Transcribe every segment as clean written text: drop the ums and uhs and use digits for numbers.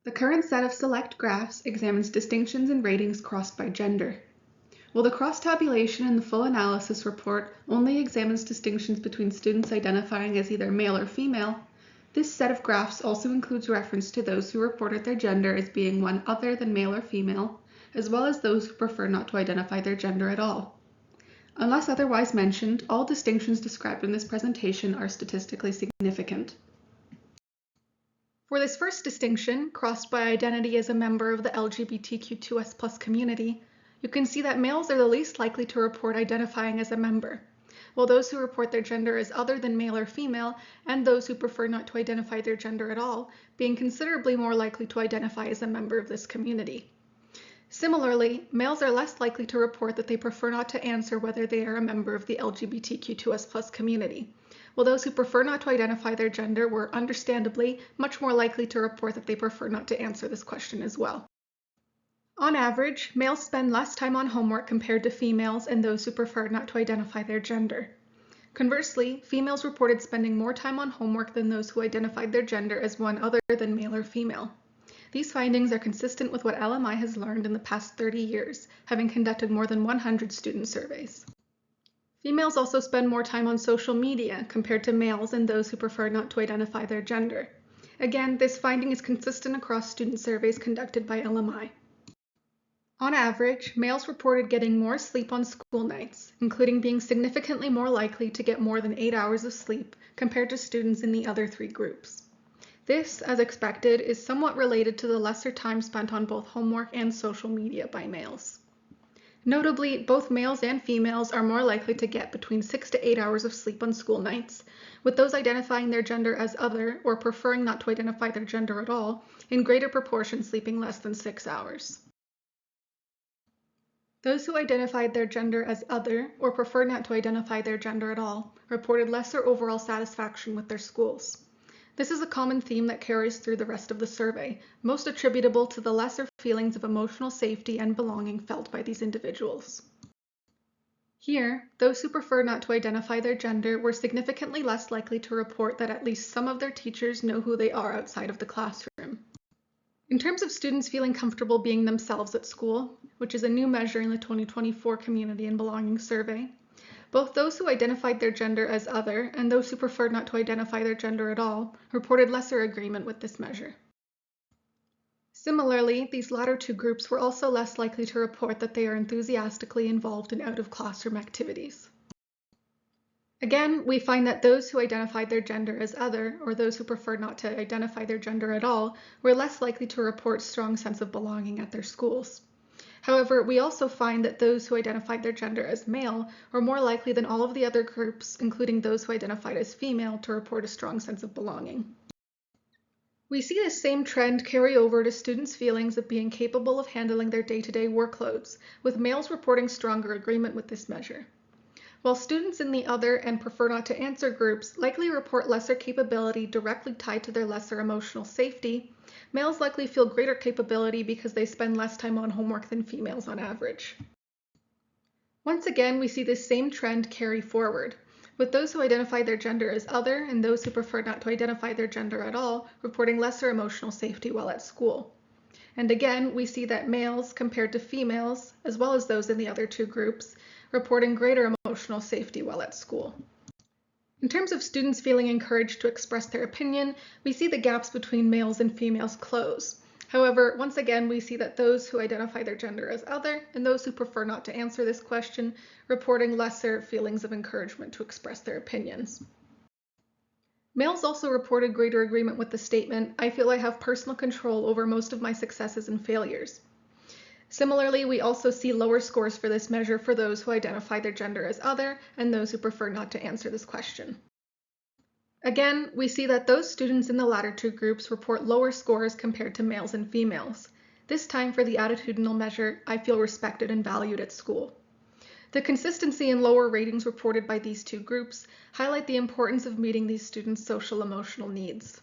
The current set of select graphs examines distinctions in ratings crossed by gender. While the cross-tabulation in the full analysis report only examines distinctions between students identifying as either male or female, this set of graphs also includes reference to those who reported their gender as being one other than male or female, as well as those who prefer not to identify their gender at all. Unless otherwise mentioned, all distinctions described in this presentation are statistically significant. For this first distinction, crossed by identity as a member of the LGBTQ2S+ community, you can see that males are the least likely to report identifying as a member, while those who report their gender as other than male or female, and those who prefer not to identify their gender at all, being considerably more likely to identify as a member of this community. Similarly, males are less likely to report that they prefer not to answer whether they are a member of the LGBTQ2S+ community, while those who prefer not to identify their gender were, understandably, much more likely to report that they prefer not to answer this question as well. On average, males spend less time on homework compared to females and those who prefer not to identify their gender. Conversely, females reported spending more time on homework than those who identified their gender as one other than male or female. These findings are consistent with what LMI has learned in the past 30 years, having conducted more than 100 student surveys. Females also spend more time on social media compared to males and those who prefer not to identify their gender. Again, this finding is consistent across student surveys conducted by LMI. On average, males reported getting more sleep on school nights, including being significantly more likely to get more than 8 hours of sleep compared to students in the other three groups. This, as expected, is somewhat related to the lesser time spent on both homework and social media by males. Notably, both males and females are more likely to get between 6 to 8 hours of sleep on school nights, with those identifying their gender as other or preferring not to identify their gender at all, in greater proportion sleeping less than 6 hours. Those who identified their gender as other or prefer not to identify their gender at all reported lesser overall satisfaction with their schools. This is a common theme that carries through the rest of the survey, most attributable to the lesser feelings of emotional safety and belonging felt by these individuals. Here, those who prefer not to identify their gender were significantly less likely to report that at least some of their teachers know who they are outside of the classroom. In terms of students feeling comfortable being themselves at school, which is a new measure in the 2024 Community and Belonging Survey, both those who identified their gender as other and those who preferred not to identify their gender at all reported lesser agreement with this measure. Similarly, these latter two groups were also less likely to report that they are enthusiastically involved in out-of-classroom activities. Again, we find that those who identified their gender as other, or those who preferred not to identify their gender at all, were less likely to report strong sense of belonging at their schools. However, we also find that those who identified their gender as male are more likely than all of the other groups, including those who identified as female, to report a strong sense of belonging. We see this same trend carry over to students' feelings of being capable of handling their day-to-day workloads, with males reporting stronger agreement with this measure. While students in the other and prefer not to answer groups likely report lesser capability directly tied to their lesser emotional safety, males likely feel greater capability because they spend less time on homework than females on average. Once again, we see this same trend carry forward, with those who identify their gender as other and those who prefer not to identify their gender at all reporting lesser emotional safety while at school. And again, we see that males compared to females, as well as those in the other two groups, reporting greater emotional safety while at school. In terms of students feeling encouraged to express their opinion, we see the gaps between males and females close. However, once again, we see that those who identify their gender as other and those who prefer not to answer this question reporting lesser feelings of encouragement to express their opinions. Males also reported greater agreement with the statement, "I feel I have personal control over most of my successes and failures." Similarly, we also see lower scores for this measure for those who identify their gender as other and those who prefer not to answer this question. Again, we see that those students in the latter two groups report lower scores compared to males and females, this time for the attitudinal measure, "I feel respected and valued at school." The consistency in lower ratings reported by these two groups highlight the importance of meeting these students' social emotional needs.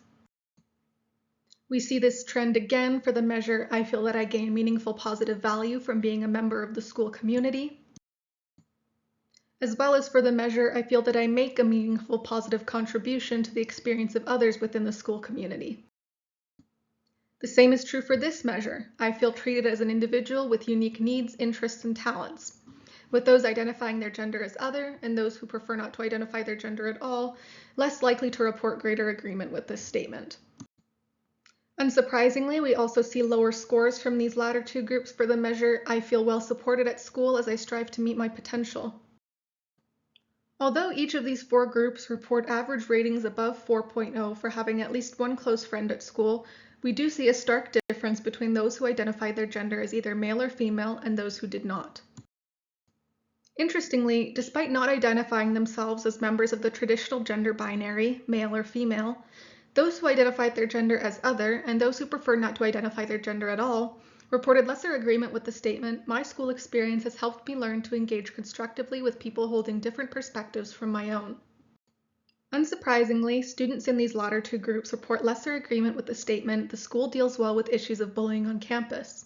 We see this trend again for the measure, "I feel that I gain meaningful positive value from being a member of the school community," as well as for the measure, "I feel that I make a meaningful positive contribution to the experience of others within the school community." The same is true for this measure. I feel treated as an individual with unique needs, interests, and talents. With those identifying their gender as other and those who prefer not to identify their gender at all, less likely to report greater agreement with this statement. Unsurprisingly, we also see lower scores from these latter two groups for the measure I feel well supported at school as I strive to meet my potential. Although each of these four groups report average ratings above 4.0 for having at least one close friend at school, we do see a stark difference between those who identified their gender as either male or female and those who did not. Interestingly, despite not identifying themselves as members of the traditional gender binary, male or female, those who identified their gender as other and those who preferred not to identify their gender at all reported lesser agreement with the statement, "My school experience has helped me learn to engage constructively with people holding different perspectives from my own." Unsurprisingly, students in these latter two groups report lesser agreement with the statement, "The school deals well with issues of bullying on campus."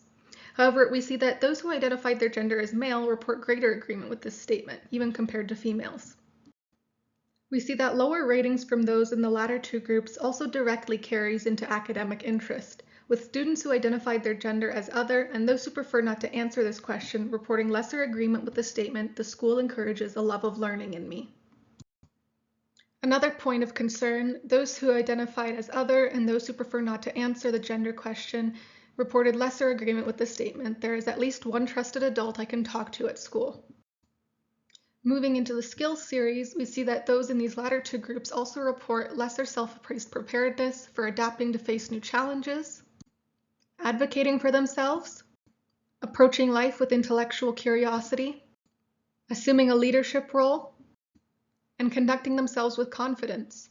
However, we see that those who identified their gender as male report greater agreement with this statement, even compared to females. We see that lower ratings from those in the latter two groups also directly carries into academic interest, with students who identified their gender as other and those who prefer not to answer this question reporting lesser agreement with the statement, "The school encourages a love of learning in me." Another point of concern, those who identified as other and those who prefer not to answer the gender question reported lesser agreement with the statement, "There is at least one trusted adult I can talk to at school." Moving into the skills series, we see that those in these latter two groups also report lesser self-appraised preparedness for adapting to face new challenges, advocating for themselves, approaching life with intellectual curiosity, assuming a leadership role, and conducting themselves with confidence.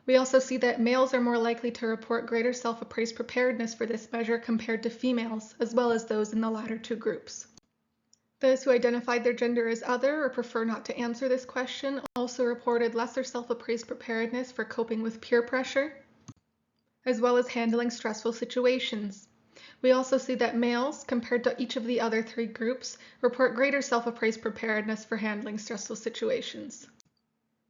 We also see that males are more likely to report greater self-appraised preparedness for this measure compared to females, as well as those in the latter two groups. Those who identified their gender as other or prefer not to answer this question also reported lesser self-appraised preparedness for coping with peer pressure, as well as handling stressful situations. We also see that males, compared to each of the other three groups, report greater self-appraised preparedness for handling stressful situations.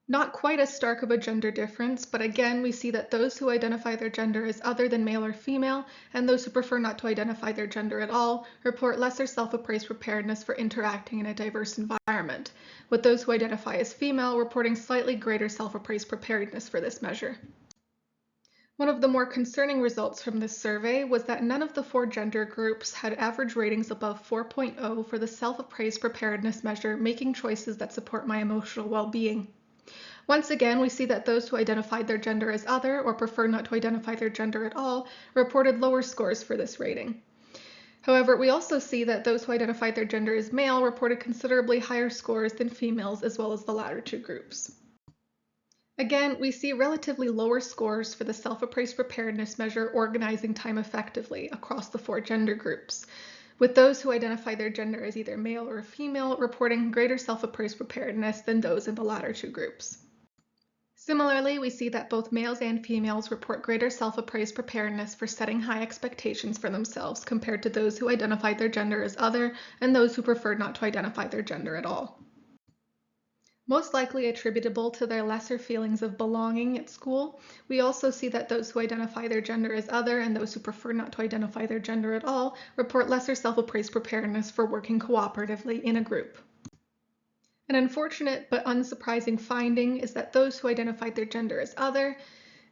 Not quite as stark of a gender difference, but again we see that those who identify their gender as other than male or female, and those who prefer not to identify their gender at all, report lesser self-appraised preparedness for interacting in a diverse environment, with those who identify as female reporting slightly greater self-appraised preparedness for this measure. One of the more concerning results from this survey was that none of the four gender groups had average ratings above 4.0 for the self-appraised preparedness measure, making choices that support my emotional well-being. Once again, we see that those who identified their gender as other or prefer not to identify their gender at all reported lower scores for this rating. However, we also see that those who identified their gender as male reported considerably higher scores than females, as well as the latter two groups. Again, we see relatively lower scores for the self-appraised preparedness measure organizing time effectively across the four gender groups, with those who identify their gender as either male or female reporting greater self-appraised preparedness than those in the latter two groups. Similarly, we see that both males and females report greater self-appraised preparedness for setting high expectations for themselves compared to those who identified their gender as other and those who preferred not to identify their gender at all. Most likely attributable to their lesser feelings of belonging at school, we also see that those who identify their gender as other and those who prefer not to identify their gender at all report lesser self-appraised preparedness for working cooperatively in a group. An unfortunate but unsurprising finding is that those who identified their gender as other,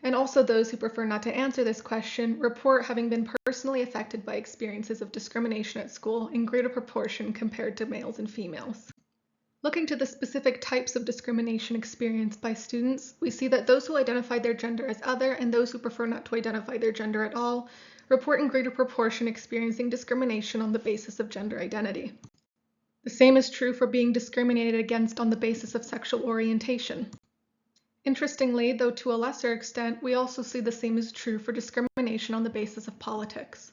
and also those who prefer not to answer this question, report having been personally affected by experiences of discrimination at school in greater proportion compared to males and females. Looking to the specific types of discrimination experienced by students, we see that those who identified their gender as other and those who prefer not to identify their gender at all report in greater proportion experiencing discrimination on the basis of gender identity. The same is true for being discriminated against on the basis of sexual orientation. Interestingly, though to a lesser extent, we also see the same is true for discrimination on the basis of politics.